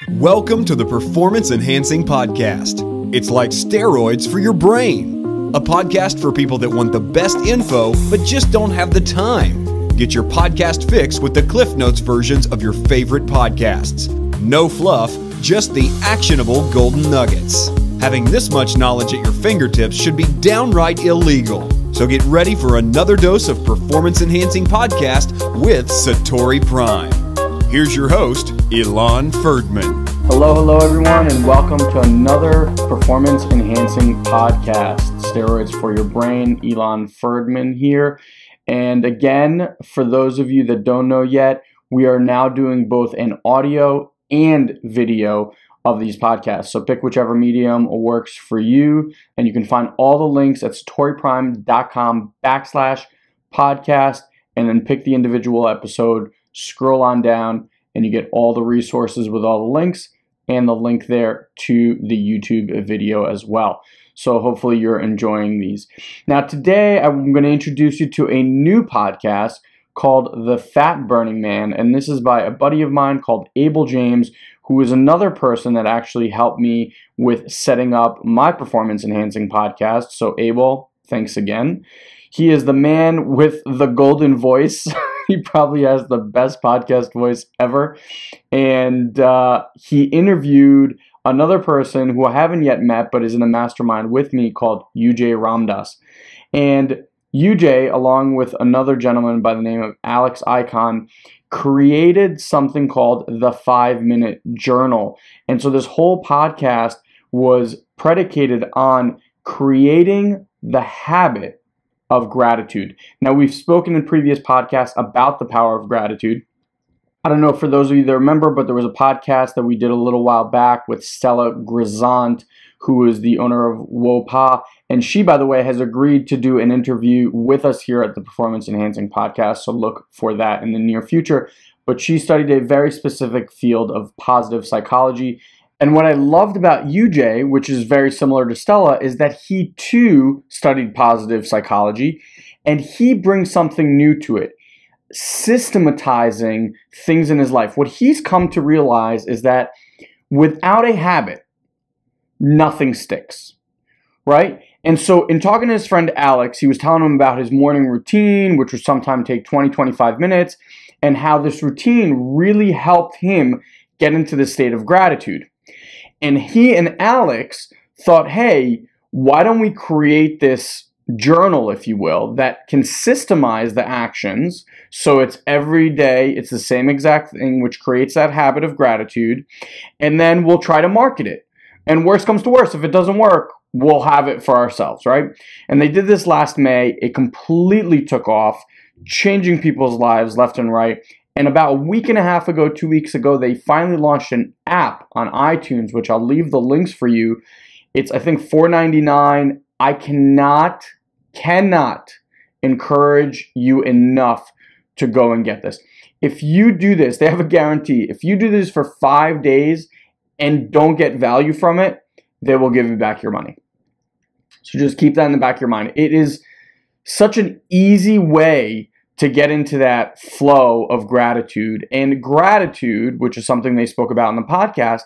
Welcome to the Performance Enhancing Podcast. It's like steroids for your brain. A podcast for people that want the best info, but just don't have the time. Get your podcast fix with the Cliff Notes versions of your favorite podcasts. No fluff, just the actionable golden nuggets. Having this much knowledge at your fingertips should be downright illegal. So get ready for another dose of Performance Enhancing Podcast with Satori Prime. Here's your host, Ilan Ferdman. Hello everyone, and welcome to another Performance Enhancing Podcast. Steroids for your brain, Ilan Ferdman here. And again, for those of you that don't know yet, we are now doing both an audio and video of these podcasts. So pick whichever medium works for you, and you can find all the links at satoriprime.com/podcast, and then pick the individual episode, scroll on down, and you get all the resources with all the links and the link there to the YouTube video as well. So hopefully you're enjoying these. Now today I'm going to introduce you to a new podcast called The Fat Burning Man, and this is by a buddy of mine called Abel James, who is another person that actually helped me with setting up my performance enhancing podcast. So Abel, thanks again. He is the man with the golden voice. He probably has the best podcast voice ever. And he interviewed another person who I haven't yet met, but is in a mastermind with me, called UJ Ramdas. And UJ, along with another gentleman by the name of Alex Icon, created something called the 5-Minute Journal. And so this whole podcast was predicated on creating the habit of gratitude. Now, we've spoken in previous podcasts about the power of gratitude. I don't know for those of you that remember, but there was a podcast that we did a little while back with Stella Grisant, who is the owner of Wopa. And she, by the way, has agreed to do an interview with us here at the Performance Enhancing Podcast. So look for that in the near future. But she studied a very specific field of positive psychology. And what I loved about UJ, which is very similar to Stella, is that he too studied positive psychology, and he brings something new to it, systematizing things in his life. What he's come to realize is that without a habit, nothing sticks, right? And so in talking to his friend Alex, he was telling him about his morning routine, which would sometimes take 20-25 minutes, and how this routine really helped him get into the state of gratitude. And he and Alex thought, hey, why don't we create this journal, if you will, that can systemize the actions, so it's every day, it's the same exact thing, which creates that habit of gratitude, and then we'll try to market it. And worst comes to worst, if it doesn't work, we'll have it for ourselves, right? And they did this last May. It completely took off, changing people's lives left and right. And about a week and a half ago, 2 weeks ago, they finally launched an app on iTunes, which I'll leave the links for you. It's, I think, $4.99. I cannot encourage you enough to go and get this. If you do this, they have a guarantee. If you do this for 5 days and don't get value from it, they will give you back your money. So just keep that in the back of your mind. It is such an easy way to get into that flow of gratitude. And gratitude, which is something they spoke about in the podcast,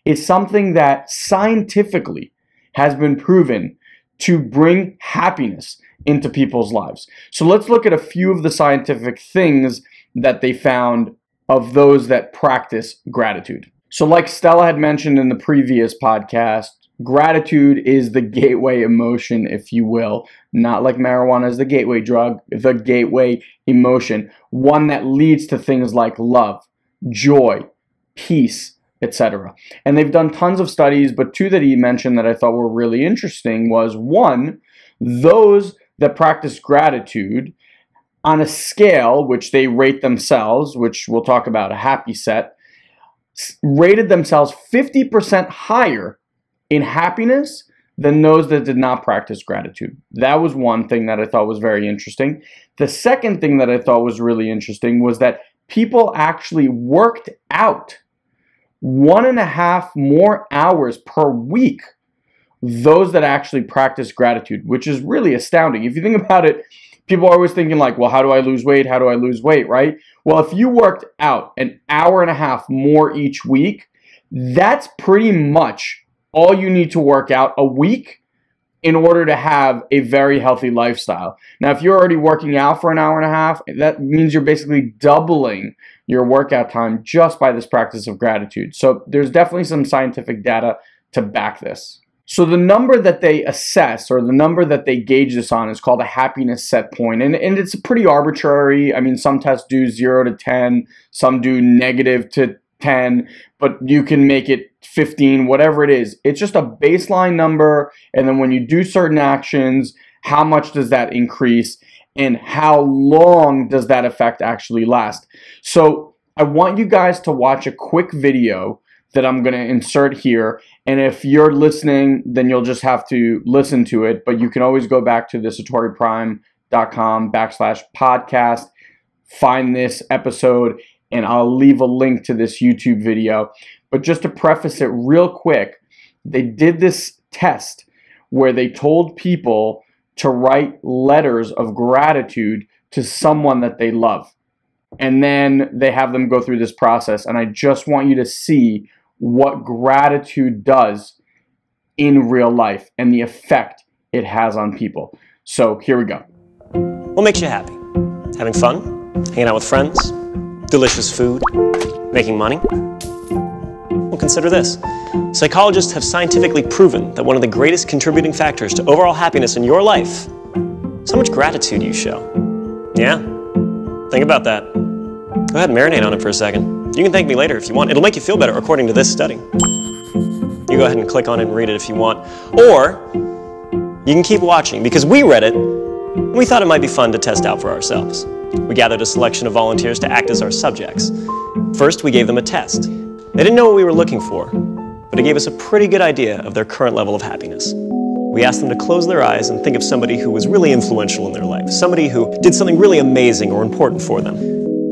is something that scientifically has been proven to bring happiness into people's lives. So let's look at a few of the scientific things that they found of those that practice gratitude. So like Stella had mentioned in the previous podcast, gratitude is the gateway emotion, if you will, not like marijuana is the gateway drug, the gateway emotion, one that leads to things like love, joy, peace, etc. And they've done tons of studies, but two that he mentioned that I thought were really interesting was, one, those that practice gratitude on a scale, which they rate themselves, which we'll talk about, a happy set, rated themselves 50% higher in happiness than those that did not practice gratitude. That was one thing that I thought was very interesting. The second thing that I thought was really interesting was that people actually worked out 1.5 more hours per week, those that actually practice gratitude, which is really astounding. If you think about it, people are always thinking like, well, how do I lose weight? How do I lose weight, right? Well, if you worked out 1.5 hours more each week, That's pretty much all you need to work out a week in order to have a very healthy lifestyle. Now, if you're already working out for an hour and a half, that means you're basically doubling your workout time just by this practice of gratitude. So there's definitely some scientific data to back this. So the number that they assess, or the number that they gauge this on, is called a happiness set point. And it's pretty arbitrary. I mean, some tests do 0 to 10, some do negative to 10, but you can make it 15, whatever it is. It's just a baseline number, and then when you do certain actions, how much does that increase, and how long does that effect actually last? So I want you guys to watch a quick video that I'm going to insert here, and if you're listening, then you'll just have to listen to it, but you can always go back to the satoriprime.com/podcast, find this episode, and I'll leave a link to this YouTube video. But just to preface it real quick, they did this test where they told people to write letters of gratitude to someone that they love. And then they have them go through this process. And I just want you to see what gratitude does in real life and the effect it has on people. So here we go. What makes you happy? Having fun? Hanging out with friends? Delicious food? Making money? Well, consider this. Psychologists have scientifically proven that one of the greatest contributing factors to overall happiness in your life is how much gratitude you show. Yeah? Think about that. Go ahead and marinate on it for a second. You can thank me later if you want. It'll make you feel better according to this study. You go ahead and click on it and read it if you want. Or you can keep watching because we read it and we thought it might be fun to test out for ourselves. We gathered a selection of volunteers to act as our subjects. First, we gave them a test. They didn't know what we were looking for, but it gave us a pretty good idea of their current level of happiness. We asked them to close their eyes and think of somebody who was really influential in their life, somebody who did something really amazing or important for them.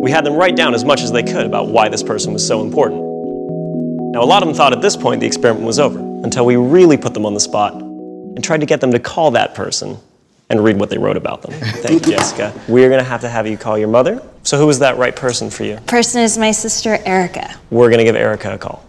We had them write down as much as they could about why this person was so important. Now, a lot of them thought at this point the experiment was over, until we really put them on the spot and tried to get them to call that person and read what they wrote about them. Thank you, Jessica. We're going to have you call your mother. So who is that right person for you? Person is my sister, Erica. We're going to give Erica a call.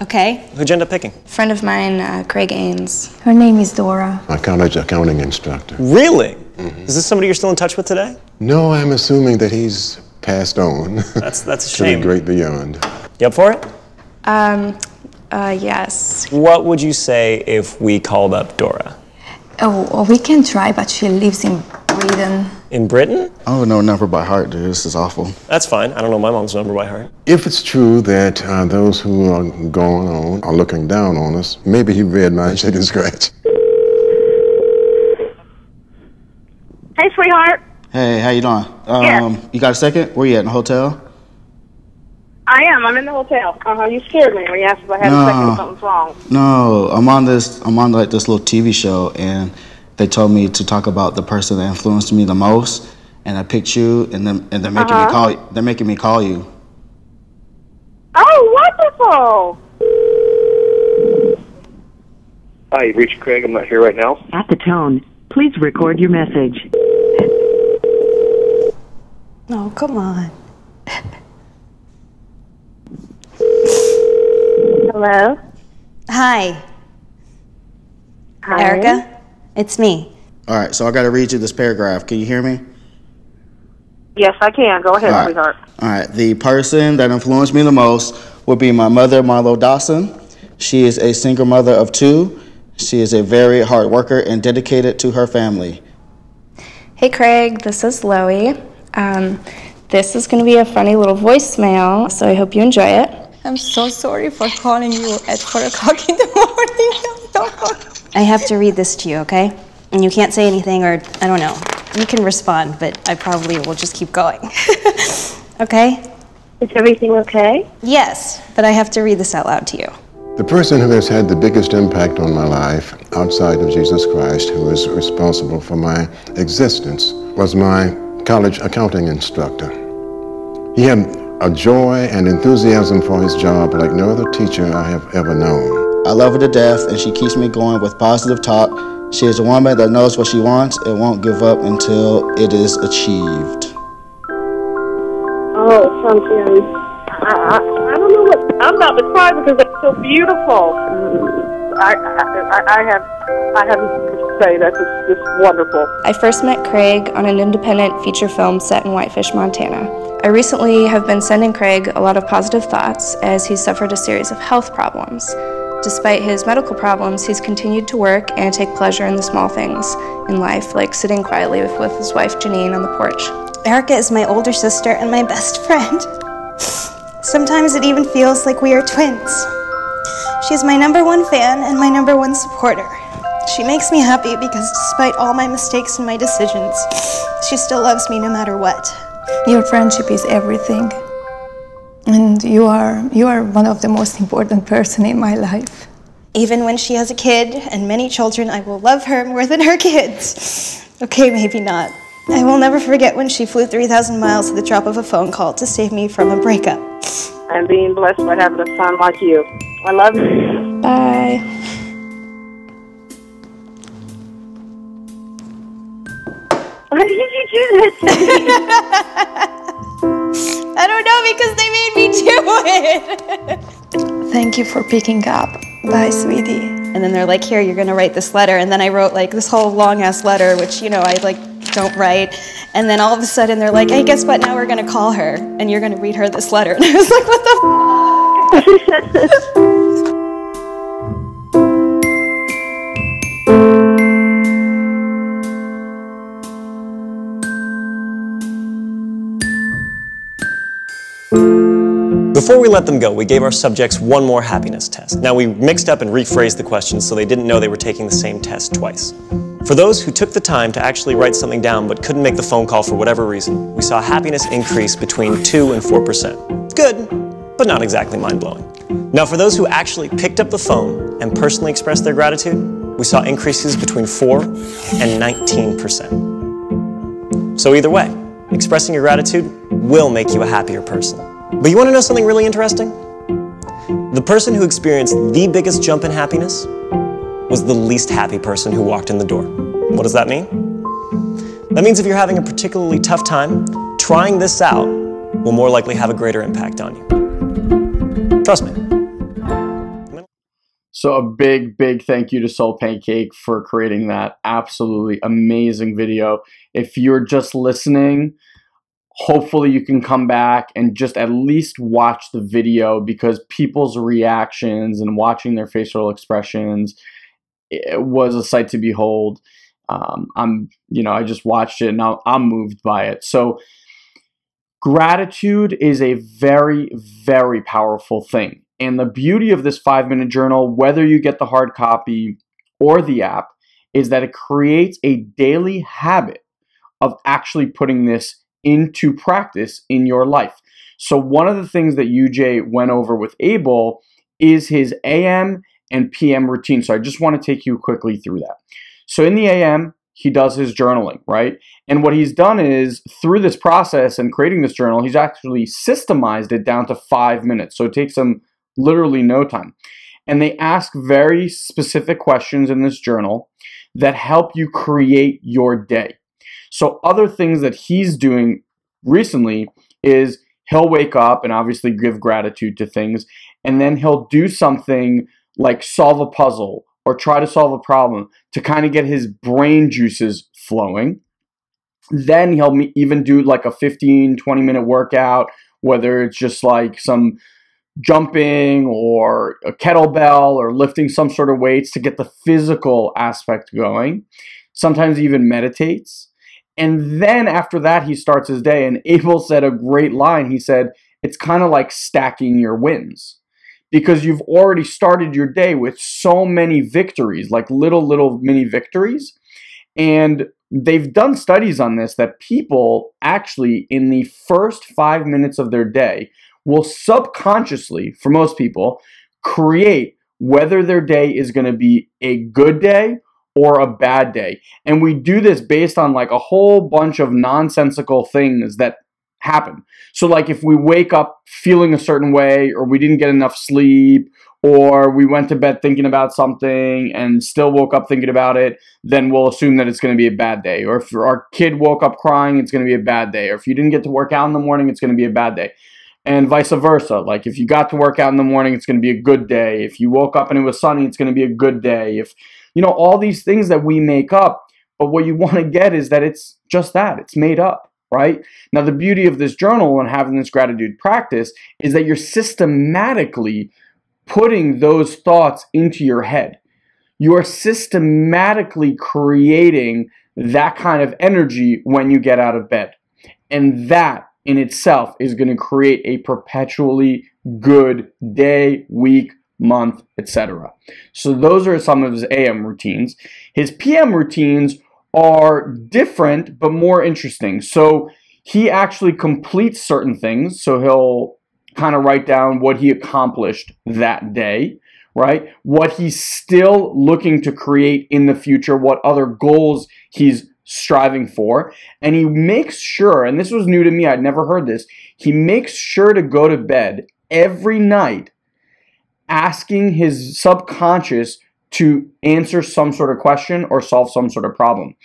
Okay. Who'd you end up picking? Friend of mine, Craig Ains. Her name is Dora. My college accounting instructor. Really? Mm-hmm. Is this somebody you're still in touch with today? No, I'm assuming that he's passed on. That's a shame. To the great beyond. You up for it? Yes. What would you say if we called up Dora? Oh, we can try, but she lives in Britain. In Britain? I don't know number by heart, dude. This is awful. That's fine. I don't know my mom's number by heart. If it's true that those who are going on are looking down on us, maybe he read my chicken scratch. Hey, sweetheart. Hey, how you doing? Yeah. You got a second? Where you at, in the hotel? I am. I'm in the hotel. You scared me when you asked if I had a second if something's wrong. No, I'm on this little TV show, and they told me to talk about the person that influenced me the most, and I picked you, and they're making me call. They're making me call you. Oh, wonderful! Hi, you've reached Craig. I'm not here right now. At the tone, please record your message. Oh, come on. Hello? Hi. Hi. Erica? It's me. All right, so I got to read you this paragraph. Can you hear me? Yes, I can. Go ahead, sweetheart. All right. The person that influenced me the most would be my mother, Marlo Dawson. She is a single mother of 2. She is a very hard worker and dedicated to her family. Hey, Craig. This is Loie. This is going to be a funny little voicemail, so I hope you enjoy it. I'm so sorry for calling you at 4 o'clock in the morning. I have to read this to you, okay? And you can't say anything, or I don't know. You can respond, but I probably will just keep going. Okay? Is everything okay? Yes, but I have to read this out loud to you. The person who has had the biggest impact on my life outside of Jesus Christ, who is responsible for my existence, was my college accounting instructor. He had a joy and enthusiasm for his job like no other teacher I have ever known. I love her to death, and she keeps me going with positive talk. She is a woman that knows what she wants and won't give up until it is achieved. Oh, something. I don't know what. I'm about to cry because it's so beautiful. I have to say that it's just wonderful. I first met Craig on an independent feature film set in Whitefish, Montana. I recently have been sending Craig a lot of positive thoughts as he's suffered a series of health problems. Despite his medical problems, he's continued to work and take pleasure in the small things in life, like sitting quietly with his wife Janine on the porch. Erica is my older sister and my best friend. Sometimes it even feels like we are twins. She's my #1 fan and my #1 supporter. She makes me happy because despite all my mistakes and my decisions, she still loves me no matter what. Your friendship is everything. And you are one of the most important person in my life. Even when she has a kid and many children, I will love her more than her kids. Okay, maybe not. I will never forget when she flew 3,000 miles at the drop of a phone call to save me from a breakup. I'm being blessed by having a son like you. I love you. Bye. Why did you do this to me? I don't know, because they made me do it. Thank you for picking up. Bye, sweetie. And then they're like, here, you're gonna write this letter. And then I wrote like this whole long ass letter, which, you know, I like don't write. And then all of a sudden they're like, hey, guess what? Now we're gonna call her and you're gonna read her this letter. And I was like, what the f? Before we let them go, we gave our subjects one more happiness test. Now, we mixed up and rephrased the questions so they didn't know they were taking the same test twice. For those who took the time to actually write something down but couldn't make the phone call for whatever reason, we saw happiness increase between 2 and 4%. Good, but not exactly mind-blowing. Now, for those who actually picked up the phone and personally expressed their gratitude, we saw increases between 4 and 19%. So either way, expressing your gratitude will make you a happier person. But you want to know something really interesting? The person who experienced the biggest jump in happiness was the least happy person who walked in the door. What does that mean? That means if you're having a particularly tough time, trying this out will more likely have a greater impact on you. Trust me. So a big, big thank you to Soul Pancake for creating that absolutely amazing video. If you're just listening, hopefully you can come back and just at least watch the video, because people's reactions and watching their facial expressions, it was a sight to behold. I just watched it and I'm moved by it. So gratitude is a very, very powerful thing. And the beauty of this 5-minute journal, whether you get the hard copy or the app, is that it creates a daily habit of actually putting this into practice in your life. So one of the things that UJ went over with Abel is his AM and PM routine. So I just want to take you quickly through that. So in the AM, he does his journaling, right? And what he's done is, through this process and creating this journal, he's actually systemized it down to 5 minutes. So it takes him literally no time. And they ask very specific questions in this journal that help you create your day. So other things that he's doing recently is he'll wake up and obviously give gratitude to things, and then he'll do something like solve a puzzle or try to solve a problem to kind of get his brain juices flowing. Then he'll even do like a 15-20 minute workout, whether it's just like some jumping or a kettlebell or lifting some sort of weights to get the physical aspect going. Sometimes he even meditates. And then after that, he starts his day. And Abel said a great line. He said, it's kind of like stacking your wins, because you've already started your day with so many victories, like little mini victories. And they've done studies on this, that people actually in the first 5 minutes of their day will subconsciously, for most people, create whether their day is going to be a good day or a bad day. And we do this based on like a whole bunch of nonsensical things that happen. So like if we wake up feeling a certain way, or we didn't get enough sleep, or we went to bed thinking about something and still woke up thinking about it, then we'll assume that it's going to be a bad day. Or if our kid woke up crying, it's going to be a bad day. Or if you didn't get to work out in the morning, it's going to be a bad day. And vice versa. Like if you got to work out in the morning, it's going to be a good day. If you woke up and it was sunny, it's going to be a good day. If, you know, all these things that we make up, but what you want to get is that it's just that. It's made up, right? Now, the beauty of this journal and having this gratitude practice is that you're systematically putting those thoughts into your head. You are systematically creating that kind of energy when you get out of bed. And that in itself is going to create a perpetually good day, week, month, etc. So those are some of his AM routines. His PM routines are different but more interesting. So he actually completes certain things. So he'll kind of write down what he accomplished that day, right? What he's still looking to create in the future, what other goals he's striving for. And he makes sure, and this was new to me, I'd never heard this, he makes sure to go to bed every night asking his subconscious to answer some sort of question or solve some sort of problem.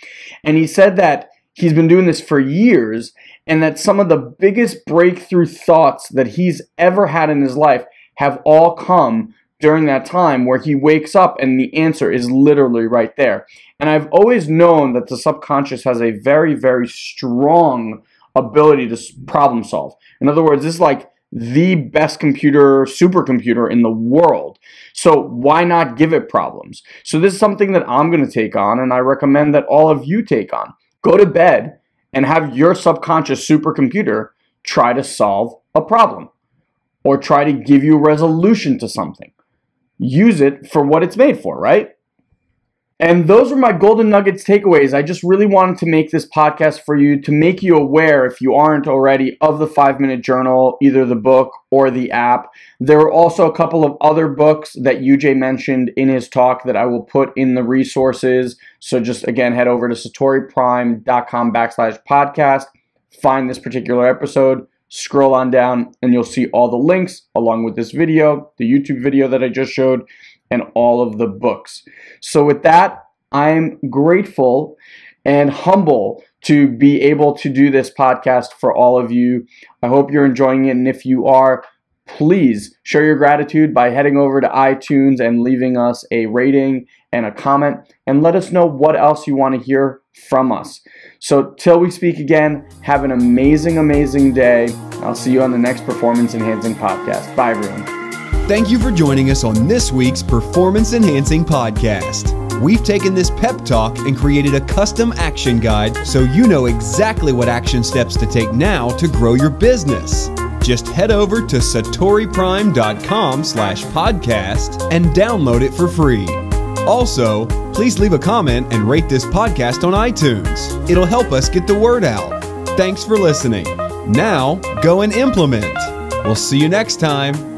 And he said that he's been doing this for years, and that some of the biggest breakthrough thoughts that he's ever had in his life have all come during that time where he wakes up and the answer is literally right there. And I've always known that the subconscious has a very, very strong ability to problem solve. In other words, this is like the best supercomputer in the world. So why not give it problems? So this is something that I'm going to take on, and I recommend that all of you take on. Go to bed and have your subconscious supercomputer try to solve a problem or try to give you a resolution to something. Use it for what it's made for, right? And those are my golden nuggets takeaways. I just really wanted to make this podcast for you to make you aware, if you aren't already, of the 5-Minute Journal, either the book or the app. There are also a couple of other books that UJ mentioned in his talk that I will put in the resources. So just, again, head over to satoriprime.com/podcast, find this particular episode, scroll on down, and you'll see all the links along with this video, the YouTube video that I just showed, and all of the books. So with that, I'm grateful and humble to be able to do this podcast for all of you. I hope you're enjoying it, and if you are, please show your gratitude by heading over to iTunes and leaving us a rating and a comment, and let us know what else you want to hear from us. So till we speak again, have an amazing, amazing day. I'll see you on the next Performance Enhancing Podcast. Bye, everyone. Thank you for joining us on this week's Performance Enhancing Podcast. We've taken this pep talk and created a custom action guide so you know exactly what action steps to take now to grow your business. Just head over to satoriprime.com/podcast and download it for free. Also, please leave a comment and rate this podcast on iTunes. It'll help us get the word out. Thanks for listening. Now, go and implement. We'll see you next time.